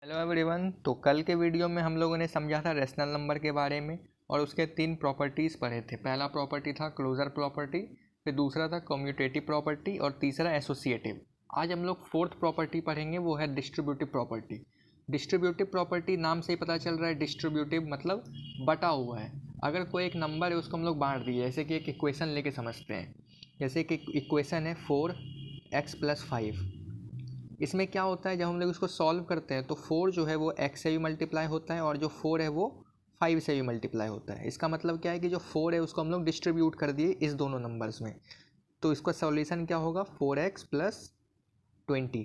Hello everyone. तो कल के वीडियो में हम लोगों ने समझा था रेशनल नंबर के बारे में और उसके तीन प्रॉपर्टीज़ पढ़े थे। पहला प्रॉपर्टी था क्लोजर प्रॉपर्टी, फिर दूसरा था कम्यूटेटिव प्रॉपर्टी और तीसरा एसोसिएटिव। आज हम लोग फोर्थ प्रॉपर्टी पढ़ेंगे, वो है डिस्ट्रीब्यूटिव प्रॉपर्टी। डिस्ट्रीब्यूटिव प्रॉपर्टी नाम से ही पता चल रहा है, डिस्ट्रीब्यूटिव मतलब बटा हुआ है। अगर कोई एक नंबर है उसको हम लोग बांट दिए, जैसे कि एक इक्वेशन लेके समझते हैं। जैसे कि इक्वेशन है 4x+5। इसमें क्या होता है, जब हम लोग इसको सॉल्व करते हैं तो 4 जो है वो x से भी मल्टीप्लाई होता है और जो 4 है वो 5 से भी मल्टीप्लाई होता है। इसका मतलब क्या है कि जो 4 है उसको हम लोग डिस्ट्रीब्यूट कर दिए इस दोनों नंबर्स में। तो इसका सॉल्यूशन क्या होगा, 4x+20,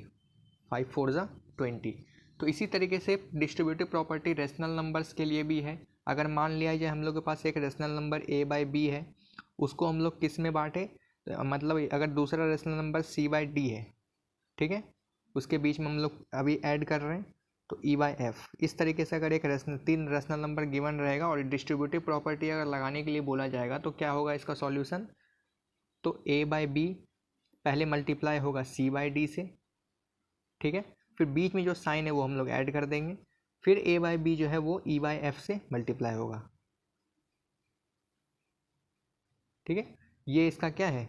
5 4 ज़ा 20। तो इसी तरीके से डिस्ट्रीब्यूटिव प्रॉपर्टी रेशनल नंबर्स के लिए भी है। अगर मान लिया जाए हम लोग के पास एक रेशनल नंबर a/b है, उसको हम लोग किस में बांटे, मतलब अगर दूसरा रेशनल नंबर c/d है, ठीक है, उसके बीच में हम लोग अभी ऐड कर रहे हैं तो e/f। इस तरीके से अगर एक तीन रेशनल नंबर गिवन रहेगा और डिस्ट्रीब्यूटिव प्रॉपर्टी अगर लगाने के लिए बोला जाएगा तो क्या होगा इसका सॉल्यूशन, तो a/b पहले मल्टीप्लाई होगा c/d से, ठीक है, फिर बीच में जो साइन है वो हम लोग ऐड कर देंगे, फिर a/b जो है वो e/f से मल्टीप्लाई होगा, ठीक है। ये इसका क्या है,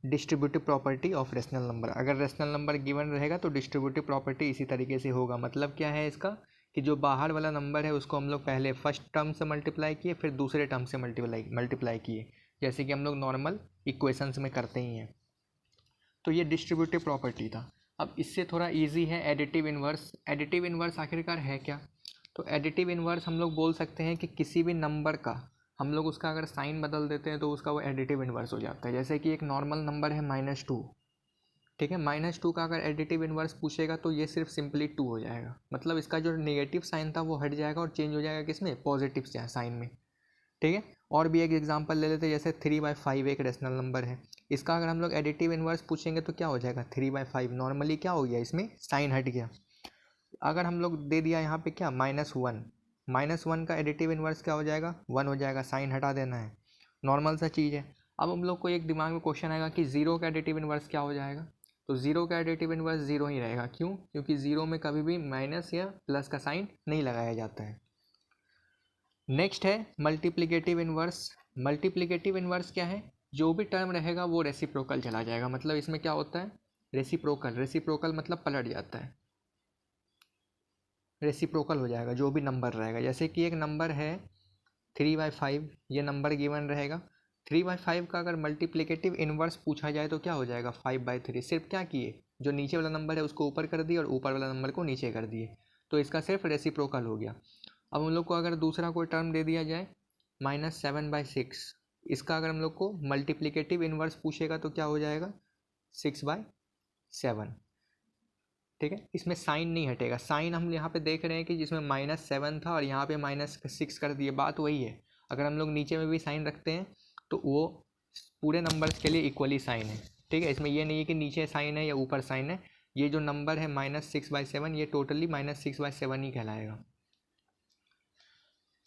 distributive property of rational number. अगर रेशनल नंबर गिवन रहेगा तो डिस्ट्रीब्यूटिव प्रॉपर्टी इसी तरीके से होगा। मतलब क्या है इसका, कि जो बाहर वाला नंबर है उसको हम लोग पहले फर्स्ट टर्म से मल्टीप्लाई किए, फिर दूसरे टर्म से मल्टीप्लाई किए, जैसे कि हम लोग नॉर्मल इक्वेशंस में करते ही हैं। तो ये डिस्ट्रीब्यूटिव प्रॉपर्टी था। अब इससे थोड़ा इजी है एडिटिव इन्वर्स। एडिटिव इन्वर्स आखिरकार है क्या, तो एडिटिव इन्वर्स हम लोग बोल सकते हैं कि किसी भी नंबर का हम लोग उसका अगर साइन बदल देते हैं तो उसका वो एडिटिव इन्वर्स हो जाता है। जैसे कि एक नॉर्मल नंबर है -2, ठीक है, -2 का अगर एडिटिव इन्वर्स पूछेगा तो ये सिर्फ सिंपली 2 हो जाएगा। मतलब इसका जो नेगेटिव साइन था वो हट जाएगा और चेंज हो जाएगा किसमें, पॉजिटिव साइन में, ठीक है। और भी एक एग्जांपल ले लेते हैं, जैसे 3/5 एक रेशनल नंबर है, इसका अगर हम लोग एडिटिव इन्वर्स पूछेंगे तो क्या हो जाएगा, 3/5। नॉर्मली क्या हो गया, इसमें साइन हट गया। अगर हम लोग दे दिया यहाँ पे क्या, -1, -1 का एडिटिव इन्वर्स क्या हो जाएगा, 1 हो जाएगा, साइन हटा देना है, नॉर्मल सा चीज़ है। अब हम लोग को एक दिमाग में क्वेश्चन आएगा कि 0 का एडिटिव इन्वर्स क्या हो जाएगा, तो 0 का एडिटिव इन्वर्स 0 ही रहेगा। क्यों, क्योंकि 0 में कभी भी माइनस या प्लस का साइन नहीं लगाया जाता है। नेक्स्ट है मल्टीप्लिकेटिव इन्वर्स। मल्टीप्लिकेटिव इन्वर्स क्या है, जो भी टर्म रहेगा वो रेसिप्रोकल चला जाएगा। मतलब इसमें क्या होता है, रेसिप्रोकल, रेसिप्रोकल मतलब पलट जाता है, रेसिप्रोकल हो जाएगा जो भी नंबर रहेगा। जैसे कि एक नंबर है 3/5, ये नंबर गिवन रहेगा। 3/5 का अगर मल्टीप्लिकेटिव इन्वर्स पूछा जाए तो क्या हो जाएगा, 5/3। सिर्फ क्या किए, जो नीचे वाला नंबर है उसको ऊपर कर दिए और ऊपर वाला नंबर को नीचे कर दिए, तो इसका सिर्फ रेसिप्रोकल हो गया। अब हम लोग को अगर दूसरा कोई टर्म दे दिया जाए -7/6, इसका अगर हम लोग को मल्टीप्लिकेटिव इन्वर्स पूछेगा तो क्या हो जाएगा, 6/7, ठीक है। इसमें साइन नहीं हटेगा, साइन हम यहाँ पे देख रहे हैं कि जिसमें -7 था और यहाँ पे -6 कर दिए, बात वही है। अगर हम लोग नीचे में भी साइन रखते हैं तो वो पूरे नंबर्स के लिए इक्वली साइन है, ठीक है। इसमें ये नहीं है कि नीचे साइन है या ऊपर साइन है। ये जो नंबर है -6/7, ये टोटली -6/7 ही कहलाएगा।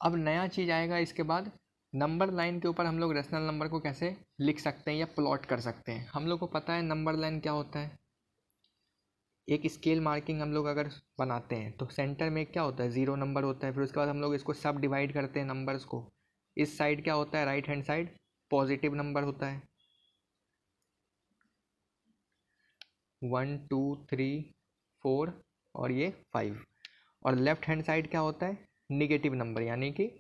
अब नया चीज़ आएगा इसके बाद, नंबर लाइन के ऊपर हम लोग रेशनल नंबर को कैसे लिख सकते हैं या प्लॉट कर सकते हैं। हम लोग को पता है नंबर लाइन क्या होता है, एक स्केल मार्किंग हम लोग अगर बनाते हैं तो सेंटर में क्या होता है, 0 नंबर होता है। फिर उसके बाद हम लोग इसको सब डिवाइड करते हैं नंबर्स को। इस साइड क्या होता है, right hand side positive number होता है, 1 2 3 4 और ये 5। और लेफ्ट हैंड साइड क्या होता है, निगेटिव नंबर, यानी कि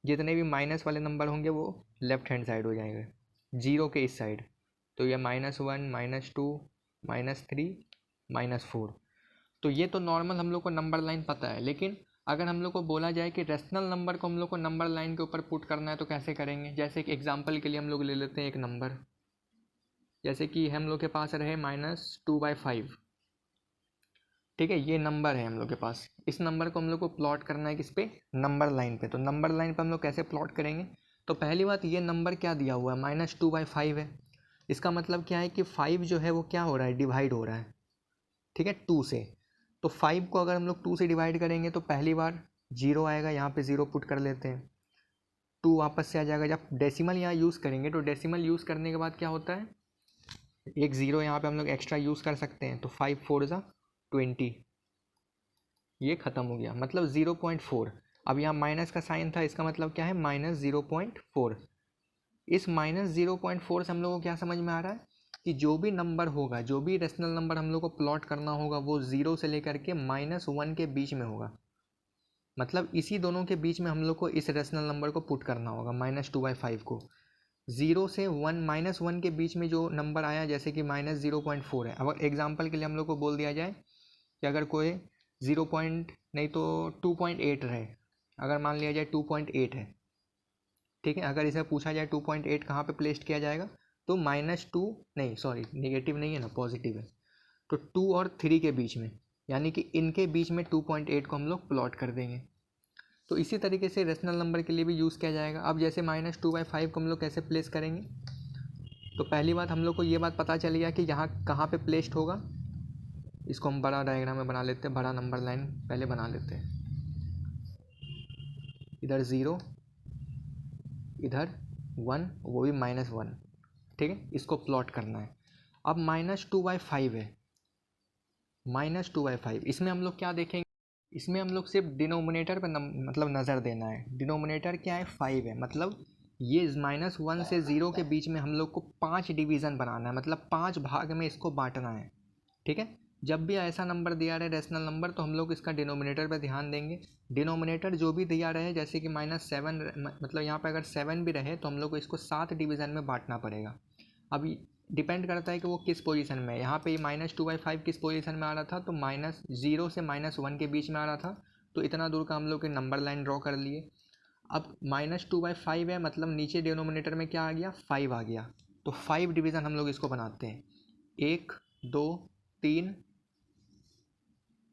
जितने भी माइनस वाले नंबर होंगे वो लेफ्ट हैंड साइड हो जाएंगे, 0 के इस साइड। तो ये -1 -2 -3 -4। तो ये तो नॉर्मल हम लोग को नंबर लाइन पता है, लेकिन अगर हम लोग को बोला जाए कि रेशनल नंबर को हम लोग को नंबर लाइन के ऊपर पुट करना है तो कैसे करेंगे। जैसे कि एग्जांपल के लिए हम लोग ले लेते हैं एक नंबर, जैसे कि हम लोग के पास रहे -2/5, ठीक है, ये नंबर है हम लोग के पास। इस नंबर को हम लोग को प्लॉट करना है किस पे, नंबर लाइन पे। तो नंबर लाइन पे हम लोग कैसे प्लॉट करेंगे, तो पहली बात, ये नंबर क्या दिया हुआ है, -2/5 है। इसका मतलब क्या है कि 5 जो है वो क्या हो रहा है, डिवाइड हो रहा है, ठीक है, 2 से। तो 5 को अगर हम लोग 2 से डिवाइड करेंगे तो पहली बार 0 आएगा, यहाँ पे 0 पुट कर लेते हैं, 2 वापस से आ जाएगा। जब डेसिमल यहाँ यूज़ करेंगे तो डेसिमल यूज़ करने के बाद क्या होता है, एक 0 यहाँ पे हम लोग एक्स्ट्रा यूज़ कर सकते हैं। तो 5 4 ज़ा 20, ये ख़त्म हो गया, मतलब 0.4। अब यहाँ माइनस का साइन था, इसका मतलब क्या है, -0.4। इस -0.4 से हम लोग को क्या समझ में आ रहा है कि जो भी नंबर होगा, जो भी रेशनल नंबर हम लोग को प्लॉट करना होगा, वो 0 से लेकर के -1 के बीच में होगा। मतलब इसी दोनों के बीच में हम लोग को इस रेशनल नंबर को पुट करना होगा, -2/5 को। 0 से 1 -1 के बीच में जो नंबर आया, जैसे कि -0.4 है। अब एग्जाम्पल के लिए हम लोग को बोल दिया जाए कि अगर कोई 0 पॉइंट नहीं तो 2.8 रहे, अगर मान लिया जाए 2.8 है, ठीक है। अगर इसे पूछा जाए 2.8 कहाँ पे प्लेस किया जाएगा, तो -2 नहीं, सॉरी नेगेटिव नहीं है ना, पॉजिटिव है, तो 2 और 3 के बीच में, यानी कि इनके बीच में 2.8 को हम लोग प्लॉट कर देंगे। तो इसी तरीके से रेशनल नंबर के लिए भी यूज़ किया जाएगा। अब जैसे -2/5 को हम लोग कैसे प्लेस करेंगे, तो पहली बात हम लोग को ये बात पता चल गया कि यहाँ कहाँ पे प्लेस्ड होगा। इसको हम बड़ा डायग्राम में बना लेते हैं, बड़ा नंबर लाइन पहले बना लेते हैं। इधर 0, इधर 1, वो भी -1, ठीक है। इसको प्लॉट करना है। अब -2/5 है, -2/5, इसमें हम लोग क्या देखेंगे, इसमें हम लोग सिर्फ डिनोमिनेटर पर मतलब नज़र देना है। डिनोमिनेटर क्या है, 5 है, मतलब ये -1 से 0 के बीच में हम लोग को 5 डिवीज़न बनाना है, मतलब 5 भाग में इसको बांटना है, ठीक है। जब भी ऐसा नंबर दिया रहे रेशनल नंबर, तो हम लोग इसका डिनोमिनेटर पे ध्यान देंगे। डिनोमिनेटर जो भी दिया रहे, जैसे कि -7, मतलब यहाँ पे अगर 7 भी रहे, तो हम लोग को इसको 7 डिवीज़न में बांटना पड़ेगा। अब डिपेंड करता है कि वो किस पोजीशन में है। यहाँ पे -2/5 किस पोजीशन में आ रहा था, तो -0 से -1 के बीच में आ रहा था, तो इतना दूर का हम लोग नंबर लाइन ड्रॉ कर लिए। अब -2/5 है, मतलब नीचे डिनोमिनेटर में क्या आ गया, 5 आ गया, तो 5 डिवीज़न हम लोग इसको बनाते हैं। 1, 2, 3,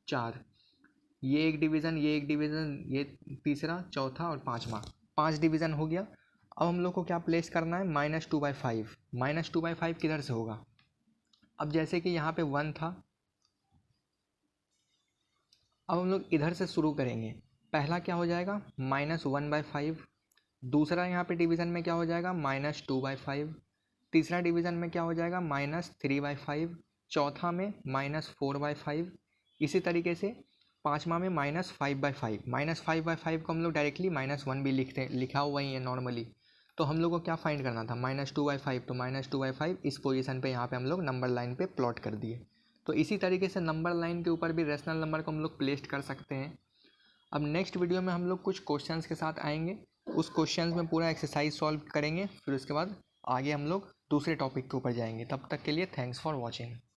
4, ये एक डिवीज़न, ये एक डिवीज़न, ये तीसरा, चौथा और पाँचवा, 5 डिवीज़न हो गया। अब हम लोग को क्या प्लेस करना है, -2/5। -2/5 किधर से होगा, अब जैसे कि यहाँ पे 1 था, अब हम लोग इधर से शुरू करेंगे। पहला क्या हो जाएगा, -1/5। दूसरा यहाँ पे डिवीज़न में क्या हो जाएगा, -2/5। तीसरा डिवीज़न में क्या हो जाएगा, -3/5। चौथा में -4/5। इसी तरीके से पाँचवा में -5/5। -5/5 को हम लोग डायरेक्टली -1 भी लिखा हुआ ही है नॉर्मली। तो हम लोग को क्या फाइंड करना था, -2/5, तो -2/5 इस पोजीशन पे यहाँ पे हम लोग नंबर लाइन पे प्लॉट कर दिए। तो इसी तरीके से नंबर लाइन के ऊपर भी रेशनल नंबर को हम लोग प्लेस कर सकते हैं। अब नेक्स्ट वीडियो में हम लोग कुछ क्वेश्चंस के साथ आएंगे, उस क्वेश्चंस में पूरा एक्सरसाइज सॉल्व करेंगे, फिर उसके बाद आगे हम लोग दूसरे टॉपिक के ऊपर जाएंगे। तब तक के लिए थैंक्स फॉर वॉचिंग।